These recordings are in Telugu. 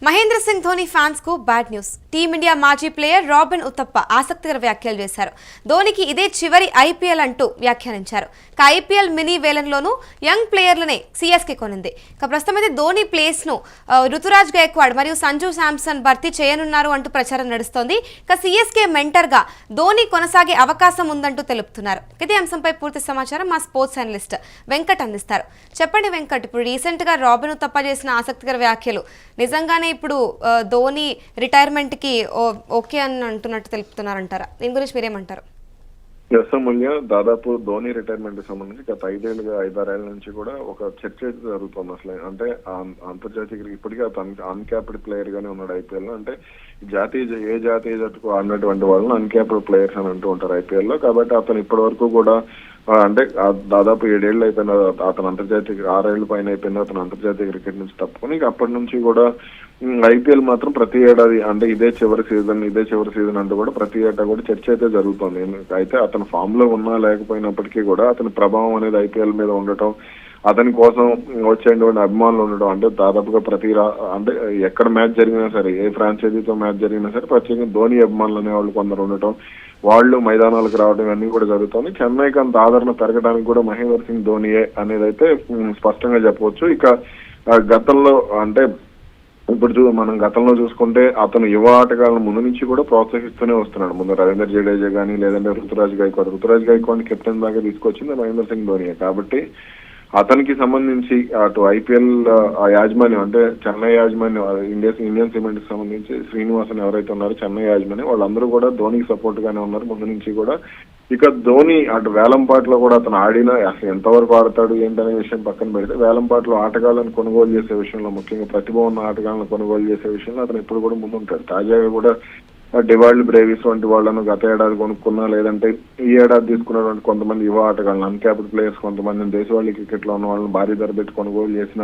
మహేంద్ర సింగ్ ధోని ఫ్యాన్స్ కు బ్యాడ్ న్యూస్. టీమిండియా మాజీ ప్లేయర్ రాబిన్ ఉత్తప్ప ఆసక్తికర వ్యాఖ్యలు చేశారు. ధోనికి ఇదే చివరి ఐపీఎల్ అంటూ వ్యాఖ్యానించారు. ఐపీఎల్ మినీ వేలంలోనూ యంగ్ ప్లేయర్లనే సిఎస్కే కొనింది. ప్రస్తుతం అయితే ధోని ప్లేస్ ను రుతురాజ్ గైక్వాడ్ మరియు సంజు శాంసన్ భర్తీ చేయనున్నారు అంటూ ప్రచారం నడుస్తోంది. సిఎస్కే మెంటర్ గా ధోని కొనసాగే అవకాశం ఉందంటూ తెలుపుతున్నారు. ఇదే అంశంపై పూర్తి సమాచారం మా స్పోర్ట్స్ అనలిస్ట్ వెంకట్ అందిస్తారు. చెప్పండి వెంకట్, ఇప్పుడు రీసెంట్ గా రాబిన్ ఉత్తప్ప చేసిన ఆసక్తికర వ్యాఖ్యలు నిజంగానే ఇప్పుడు ధోని రిటైర్మెంట్ కి ఓకే అని అంటున్నట్టు తెలుపుతున్నారంటారా? దీని గురించి మీరేమంటారు? మూల్య దాదాపు ధోని రిటైర్మెంట్ సంబంధించి గత 5-6 నుంచి కూడా ఒక చర్చ జరుగుతుంది. అసలు అంటే అంతర్జాతీయ ఇప్పటికీ అతను అన్క్యాప్డ్ ప్లేయర్ గానే ఉన్నాడు ఐపీఎల్ లో. అంటే ఏ జాతీయ జట్టుకు ఆడినటువంటి వాళ్ళని అన్క్యాప్డ్ ప్లేయర్స్ అని అంటూ ఉంటారు ఐపీఎల్ లో. కాబట్టి అతను ఇప్పటి వరకు కూడా అంటే దాదాపు 7 ఏళ్ళు అయిపోయిన అతను అంతర్జాతీయ 6 ఏళ్ల పైన అయిపోయింది అతను అంతర్జాతీయ క్రికెట్ నుంచి తప్పుకొని అప్పటి నుంచి కూడా ఐపీఎల్ మాత్రం ప్రతి ఏడాది అంటే ఇదే చివరి సీజన్ అంటూ కూడా ప్రతి ఏటా కూడా చర్చ అయితే జరుగుతుంది. అయితే అతను ఫామ్ లో ఉన్నా లేకపోయినప్పటికీ కూడా అతని ప్రభావం అనేది ఐపీఎల్ మీద ఉండటం, అతని కోసం వచ్చేటువంటి అభిమానులు ఉండడం, అంటే దాదాపుగా అంటే ఎక్కడ మ్యాచ్ జరిగినా సరే, ఏ ఫ్రాంచైజీతో మ్యాచ్ జరిగినా సరే ప్రత్యేకంగా ధోని అభిమానులు అనే వాళ్ళు కొందరు ఉండటం, వాళ్ళు మైదానాలకు రావడం ఇవన్నీ కూడా జరుగుతుంది. చెన్నైకి అంత ఆదరణ పెరగడానికి కూడా మహేంద్ర సింగ్ ధోనియే అనేది అయితే స్పష్టంగా చెప్పవచ్చు. ఇక గతంలో అంటే ఇప్పుడు మనం గతంలో చూసుకుంటే అతను యువ ఆటగాళ్ళను ముందు నుంచి కూడా ప్రోత్సహిస్తూనే వస్తున్నాడు. ముందు రవీంద్ర జడేజా కానీ లేదంటే రుతురాజ్ గైక్వాడ్ కెప్టెన్ దాకా తీసుకొచ్చింది మహేంద్ర సింగ్ ధోనియే. కాబట్టి అతనికి సంబంధించి అటు ఐపీఎల్ యాజమాన్యం అంటే చెన్నై యాజమాన్యం ఇండియన్ సిమెంట్ కి సంబంధించి శ్రీనివాసన్ ఎవరైతే ఉన్నారో చెన్నై యాజమాన్యం వాళ్ళందరూ కూడా ధోనికి సపోర్ట్ గానే ఉన్నారు ముందు నుంచి కూడా. ఇక ధోని అటు వేలంపాట్లో కూడా అతను ఆడినా అసలు ఎంతవరకు ఆడతాడు ఏంటనే విషయం పక్కన పెడితే వేలంపాట్లో ఆటగాళ్ళను కొనుగోలు చేసే విషయంలో ముఖ్యంగా ప్రతిభ ఉన్న ఆటగాళ్ళను కొనుగోలు చేసే విషయంలో అతను ఎప్పుడు కూడా ముందుంటాడు. తాజాగా కూడా డివాల్డ్ బ్రేవిస్ వంటి వాళ్ళను గత ఏడాది కొనుక్కున్నా లేదంటే ఈ ఏడాది తీసుకున్నటువంటి కొంతమంది యువ ఆటగాళ్ళను అన్క్యాప్డ్ ప్లేయర్స్ కొంతమంది దేశవాళీ క్రికెట్ లో ఉన్న వాళ్ళని భారీ ధర పెట్టి కొనుగోలు చేసిన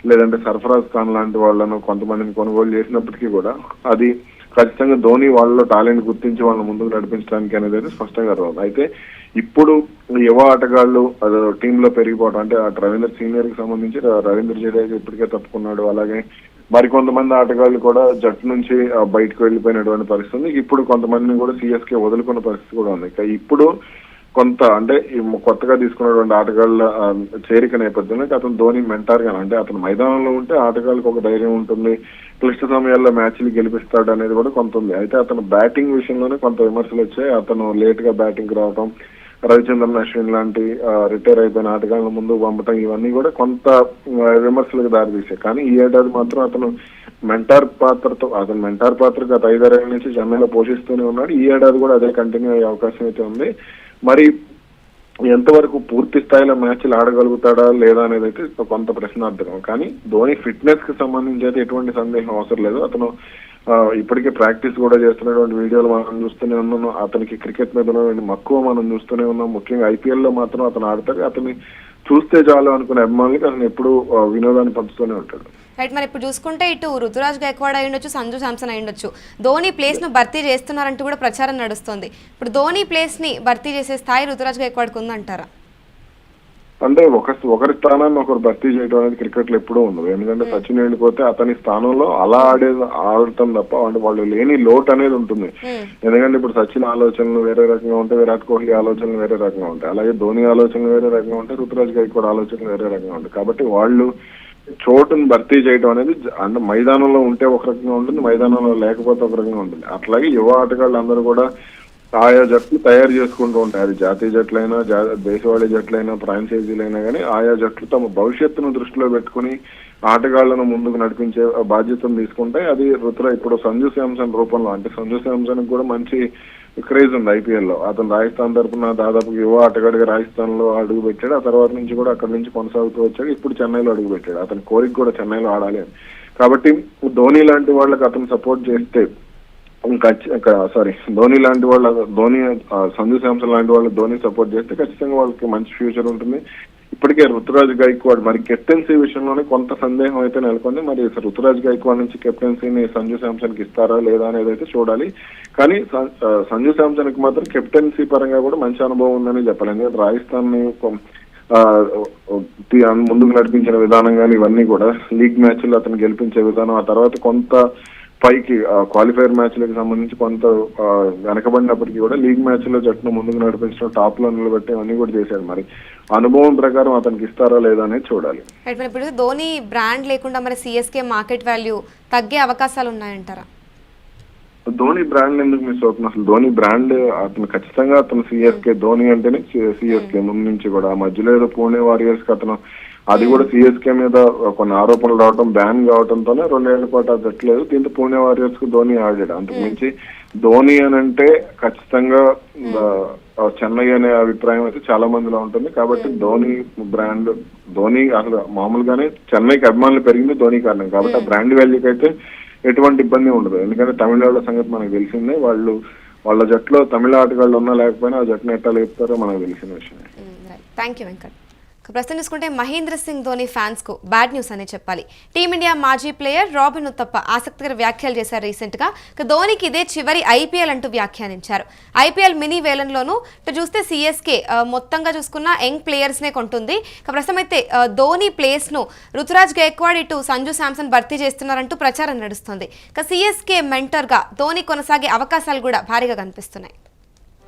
లేదంటే సర్ఫరాజ్ ఖాన్ లాంటి వాళ్ళను కొంతమందిని కొనుగోలు చేసినప్పటికీ కూడా అది ఖచ్చితంగా ధోని వాళ్ళలో టాలెంట్ గుర్తించి వాళ్ళని ముందుకు నడిపించడానికి అనేది అయితే స్పష్టంగా రాదు. అయితే ఇప్పుడు యువ ఆటగాళ్లు టీంలో పెరిగిపోవడం అంటే అటు రవీంద్ర సీనియర్ కి సంబంధించి రవీంద్ర జడేజా ఇప్పటికే తప్పుకున్నాడు. అలాగే మరికొంతమంది ఆటగాళ్లు కూడా జట్టు నుంచి బయటకు వెళ్లిపోయినటువంటి పరిస్థితి. ఇప్పుడు కొంతమందిని కూడా సిఎస్కే వదులుకున్న పరిస్థితి కూడా ఉంది. ఇప్పుడు కొంత అంటే కొత్తగా తీసుకున్నటువంటి ఆటగాళ్ళ చేరిక నేపథ్యంలో అతను ధోని మెంటార్ గా అంటే అతను మైదానంలో ఉంటే ఆటగాళ్ళకి ఒక ధైర్యం ఉంటుంది, క్లిష్ట సమయాల్లో మ్యాచ్లు గెలిపిస్తాడు అనేది కూడా కొంత ఉంది. అయితే అతను బ్యాటింగ్ విషయంలోనే కొంత విమర్శలు వచ్చాయి. అతను లేట్ గా బ్యాటింగ్ రావడం, రవిచంద్రన్ అశ్విన్ లాంటి రిటైర్ అయిపోయిన ఆటగాళ్ళ ముందు పంపటం ఇవన్నీ కూడా కొంత విమర్శలకు దారితీశాయి. కానీ ఈ ఏడాది మాత్రం అతను మెంటార్ పాత్ర గత 5-6 ఏళ్ల నుంచి చెన్నైలో పోషిస్తూనే ఉన్నాడు. ఈ ఏడాది కూడా అదే కంటిన్యూ అయ్యే అవకాశం అయితే ఉంది. మరి ఎంతవరకు పూర్తి స్థాయిలో మ్యాచ్లు ఆడగలుగుతాడా లేదా అనేది అయితే కొంత ప్రశ్నార్థకం. కానీ ధోని ఫిట్నెస్ కి సంబంధించి అయితే ఎటువంటి సందేహం అవసరం లేదు. అతను ఇప్పటికే ప్రాక్టీస్ కూడా చేస్తున్నటువంటి వీడియోలు మనం చూస్తూనే ఉన్నాం. అతనికి క్రికెట్ మీద ఉన్నటువంటి మక్కువ మనం చూస్తూనే ఉన్నాం. ముఖ్యంగా ఐపీఎల్ లో మాత్రం అతను ఆడతాడు. అతన్ని చూస్తే చాలు అనుకునే అభిమానులకి అతను ఎప్పుడు వినోదాన్ని పంచుతూనే ఉంటాడు. రైట్, మరి ఇప్పుడు చూసుకుంటే ఇటు రుతురాజ్ గైక్వాడ్ అయి ఉండొచ్చు, సంజు శాంసన్ అయి ఉండొచ్చు, ధోని ప్లేస్ ను భర్తీ చేస్తున్నారంటూ కూడా ప్రచారం నడుస్తుంది. ఇప్పుడు ధోని ప్లేస్ ని భర్తీ చేసే స్థాయి రుతురాజ్ గైక్వాడ్కి ఉందంటారా? అంటే ఒకరి స్థానాన్ని ఒకరు భర్తీ చేయడం అనేది క్రికెట్ లో ఎప్పుడూ ఉండదు. ఎందుకంటే సచిన్ వెళ్ళిపోతే అతని స్థానంలో అలా ఆడటం తప్ప అంటే వాళ్ళు లేని లోటు అనేది ఉంటుంది. ఎందుకంటే ఇప్పుడు సచిన్ ఆలోచనలు వేరే రకంగా ఉంటాయి, విరాట్ కోహ్లీ ఆలోచనలు వేరే రకంగా ఉంటాయి, అలాగే ధోని ఆలోచనలు వేరే రకంగా ఉంటాయి, రుతురాజ్ గైక్వాడ్ ఆలోచనలు వేరే రకంగా ఉంటాయి. కాబట్టి వాళ్ళు చోటును భర్తీ చేయడం అనేది అంటే మైదానంలో ఉంటే ఒక రకంగా ఉంటుంది, మైదానంలో లేకపోతే ఒక రకంగా ఉంటుంది. అట్లాగే యువ ఆటగాళ్ళు అందరూ కూడా ఆయా జట్లు తయారు చేసుకుంటూ ఉంటాయి. అది జాతీయ జట్లైనా దేశవాళీ జట్లైనా ఫ్రాంచైజీలైనా కానీ ఆయా జట్లు తమ భవిష్యత్తును దృష్టిలో పెట్టుకుని ఆటగాళ్లను ముందుకు నడిపించే బాధ్యతను తీసుకుంటే అది ఇప్పుడు సంజు శాంసన్ రూపంలో అంటే సంజు శాంసన్ కూడా మంచి క్రేజ్ ఉంది ఐపీఎల్ లో. అతను రాజస్థాన్ తరఫున దాదాపు యువ ఆటగాడిగా రాజస్థాన్ లో అడుగు పెట్టాడు. ఆ తర్వాత నుంచి కూడా అక్కడి నుంచి కొనసాగుతూ వచ్చాడు. ఇప్పుడు చెన్నైలో అడుగు పెట్టాడు. అతని కోరిక కూడా చెన్నైలో ఆడాలి అని. కాబట్టి ధోని లాంటి వాళ్ళకి అతను సపోర్ట్ చేస్తే సంజు శాంసన్ లాంటి వాళ్ళు ధోని సపోర్ట్ చేస్తే ఖచ్చితంగా వాళ్ళకి మంచి ఫ్యూచర్ ఉంటుంది. ఇప్పటికే రుతురాజ్ గైక్వాడ్ మరి కెప్టెన్సీ విషయంలోనే కొంత సందేహం అయితే నెలకొంది. మరి రుతురాజ్ గైక్వాడ్ నుంచి కెప్టెన్సీని సంజు శాంసన్ కి ఇస్తారా లేదా అనేది అయితే చూడాలి. కానీ సంజు శాంసన్ కి మాత్రం కెప్టెన్సీ పరంగా కూడా మంచి అనుభవం ఉందని చెప్పాలి. ఎందుకంటే రాజస్థాన్ ని ఆ, ముందుకు నడిపించిన విధానం కానీ ఇవన్నీ కూడా లీగ్ మ్యాచ్లు అతను గెలిపించే విధానం, ఆ తర్వాత కొంత పైకి క్వాలిఫైర్ మ్యాచ్లకు సంబంధించి కొంత వెనకబడినప్పటికీ కూడా లీగ్ మ్యాచ్ లో జట్టును ముందుకు నడిపించడం, టాప్ లో నిలబెట్టి అన్ని కూడా చేశాడు. మరి అనుభవం ప్రకారం అతనికి ఇస్తారా లేదా అనేది చూడాలి. రైట్, మరి ఇప్పుడు ధోని బ్రాండ్ లేకుండా మరి సిఎస్కే మార్కెట్ వాల్యూ తగ్గే అవకాశాలు ఉన్నాయంటారా? ధోని బ్రాండ్ ఎందుకు మిస్ అవుతుంది? అసలు ధోని బ్రాండ్ అతను ఖచ్చితంగా అతను సిఎస్కే, ధోని అంటేనే సిఎస్కే ముందు నుంచి కూడా. ఆ మధ్యలో ఏదో పూణే వారియర్స్ కి అతను, అది కూడా సిఎస్కే మీద కొన్ని ఆరోపణలు రావడం, బ్యాన్ కావడంతోనే 2 ఏళ్ల పాటు అది జట్లేదు. దీంతో పూణే వారియర్స్ కు ధోని ఆడాడు. అంతకు మించి ధోని అని అంటే ఖచ్చితంగా చెన్నై అనే అభిప్రాయం అయితే చాలా మందిలో ఉంటుంది. కాబట్టి ధోని బ్రాండ్, ధోని అసలు మామూలుగానే చెన్నైకి అభిమానులు పెరిగింది ధోని కారణం. కాబట్టి ఆ బ్రాండ్ వాల్యూకి అయితే ఎటువంటి ఇబ్బంది ఉండదు. ఎందుకంటే తమిళనాడు సంగతి మనకు తెలిసిందే. వాళ్ళ జట్టులో తమిళ ఆటగాళ్ళు ఉన్నా లేకపోయినా ఆ జట్టును ఎట్లా లేపుతారో మనకు తెలిసిన విషయమే. Thank you Venkat. ప్రస్తుతం చూసుకుంటే మహేంద్ర సింగ్ ధోని ఫ్యాన్స్ కు బ్యాడ్ న్యూస్ అనే చెప్పాలి. టీమిండియా మాజీ ప్లేయర్ రాబిన్ ఉత్తప్ప ఆసక్తికర వ్యాఖ్యలు చేశారు రీసెంట్ గా. ధోనికి ఇదే చివరి ఐపీఎల్ అంటూ వ్యాఖ్యానించారు. ఐపీఎల్ మినీ వేలంలోనూ ఇటు చూస్తే సిఎస్కే మొత్తంగా చూసుకున్న యంగ్ ప్లేయర్స్ నే కొంటుంది. ప్రస్తుతం అయితే ధోని ప్లేస్ ను రుతురాజ్ గైక్వాడ్, ఇటు సంజు శాంసన్ భర్తీ చేస్తున్నారంటూ ప్రచారం నడుస్తుంది. సిఎస్కే మెంటర్ గా ధోని కొనసాగే అవకాశాలు కూడా భారీగా కనిపిస్తున్నాయి.